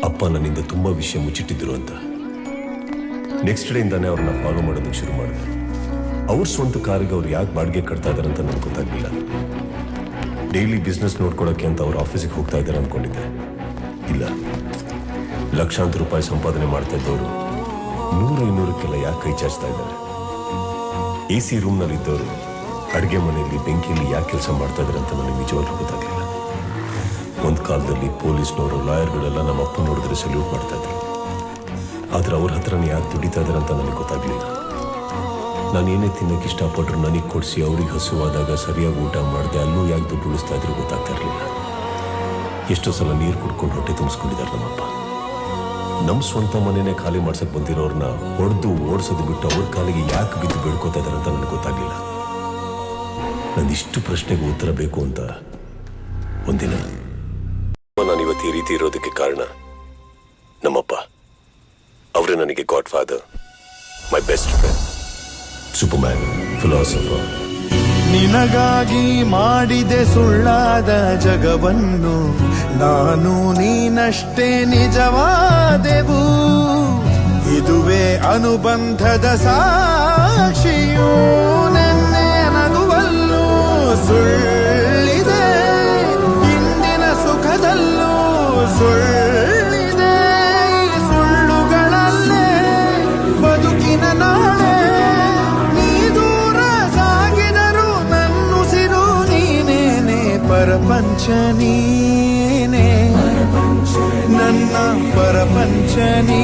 ಅಪ್ಪ ನನ್ನಿಂದ ತುಂಬಾ ವಿಷಯ ಮುಚ್ಚಿಟ್ಟಿದ್ರು ಅಂತ. ನೆಕ್ಸ್ಟ್ ಡೇಯಿಂದಾನೆ ಅವ್ರನ್ನ ಫಾಲೋ ಮಾಡೋದಕ್ಕೆ ಶುರು ಮಾಡಿದೆ. ಅವ್ರ ಸ್ವಂತ ಕಾರಿಗೆ ಅವ್ರು ಯಾಕೆ ಬಾಡಿಗೆ ಕಟ್ತಾ ಇದಾರೆ ಅಂತ ನನಗೆ ಗೊತ್ತಾಗ್ಲಿಲ್ಲ. ಡೈಲಿ ಬಿಸ್ನೆಸ್ ನೋಡ್ಕೊಳಕ್ಕೆ ಅಂತ ಅವ್ರ ಆಫೀಸಿಗೆ ಹೋಗ್ತಾ ಇದ್ದಾರೆ ಅನ್ಕೊಂಡಿದ್ದೆ. ಇಲ್ಲ, ಲಕ್ಷಾಂತರ ರೂಪಾಯಿ ಸಂಪಾದನೆ ಮಾಡ್ತಾ ಇದ್ದವರು 100-200ಕ್ಕೆಲ್ಲ ಯಾಕೆ ಕೈ ಚಾಚ್ತಾ ಇದ್ದಾರೆ? AC ರೂಮ್ನಲ್ಲಿ ಇದ್ದವರು ಅಡುಗೆ ಮನೆಯಲ್ಲಿ ಬೆಂಕಿಯಲ್ಲಿ ಯಾಕೆ ಕೆಲಸ ಮಾಡ್ತಾ ಇದ್ದಾರೆ ಅಂತ ನನಗೆ ನಿಜವಾಗ್ಲೂ ಗೊತ್ತಾಗಲಿಲ್ಲ. ಒಂದು ಕಾಲದಲ್ಲಿ ಪೊಲೀಸ್ನವರು, ಲಾಯರ್ಗಳೆಲ್ಲ ನಮ್ಮ ಅಪ್ಪ ನೋಡಿದ್ರೆ ಸಲ್ಯೂಟ್ ಮಾಡ್ತಾ ಇದ್ರು. ಆದರೆ ಅವ್ರ ಹತ್ರನೇ ಯಾಕೆ ದುಡಿತಾ ಇದ್ದಾರೆ ಅಂತ ನನಗೆ ಗೊತ್ತಾಗಲಿಲ್ಲ. ನಾನು ಏನೇ ತಿನ್ನಕ್ಕೆ ಇಷ್ಟಪಟ್ಟರು ನನಗೆ ಕೊಡಿಸಿ ಅವ್ರಿಗೆ ಹಸುವಾದಾಗ ಸರಿಯಾಗಿ ಊಟ ಮಾಡಿದೆ ಅಲ್ಲೂ ಯಾಕೆ ದುಡ್ಡು ಉಳಿಸ್ತಾ ಇದ್ರು ಗೊತ್ತಾಗ್ತಾ ಇರಲಿಲ್ಲ. ಎಷ್ಟೋ ಸಲ ನೀರು ಕುಡ್ಕೊಂಡು ಹೊಟ್ಟೆ ತುಂಬಿಸ್ಕೊಂಡಿದ್ದಾರೆ ನಮ್ಮಪ್ಪ. ನಮ್ಮ ಸ್ವಂತ ಮನೆಯೇ ಖಾಲಿ ಮಾಡ್ಸಕ್ಕೆ ಬಂದಿರೋರನ್ನ ಹೊಡೆದು ಓಡಿಸೋದು ಬಿಟ್ಟು ಅವ್ರ ಕಾಲಿಗೆ ಯಾಕೆ ಬಿದ್ದು ಬೇಡ್ಕೋತಾ ಇದ್ದಾರೆ ಅಂತ ನನಗೆ ಗೊತ್ತಾಗಲಿಲ್ಲ. ನಂದಿಷ್ಟು ಪ್ರಶ್ನೆಗೆ ಉತ್ತರ ಬೇಕು ಅಂತ ಒಂದಿನ ನಾನು ಇವತ್ತು ಈ ರೀತಿ ಇರೋದಕ್ಕೆ ಕಾರಣ ನಮ್ಮಪ್ಪ. ಅವರೇ ನನಗೆ god father, my best friend, Superman, philosopher. ನಿನಗಾಗಿ ಮಾಡಿದೆ ಸುಳ್ಳಾದ ಜಗವನ್ನು, ನಾನು ನೀನಷ್ಟೇ ನಿಜವಾದೆವು. ಇದುವೇ ಅನುಬಂಧದ ಸಾಕ್ಷಿಯೂ, ನೆನ್ನೆ ನಗುವಲ್ಲೂ ಸುಳ್ಳಿದೆ, ಇಂದಿನ ಸುಖದಲ್ಲೂ ಸುಳ್ಳಿದೆ. ಈ ಸುಳ್ಳುಗಳಲ್ಲೇ ಬದುಕಿನ ನಾಳೆ, ನೀ ದೂರ ಸಾಗಿದರು ನನ್ನುಸಿರು ನೀನೇನೆ. ಪರಪಂಚ ನೀನೇ, ನನ್ನ ಪರಪಂಚ ನೀ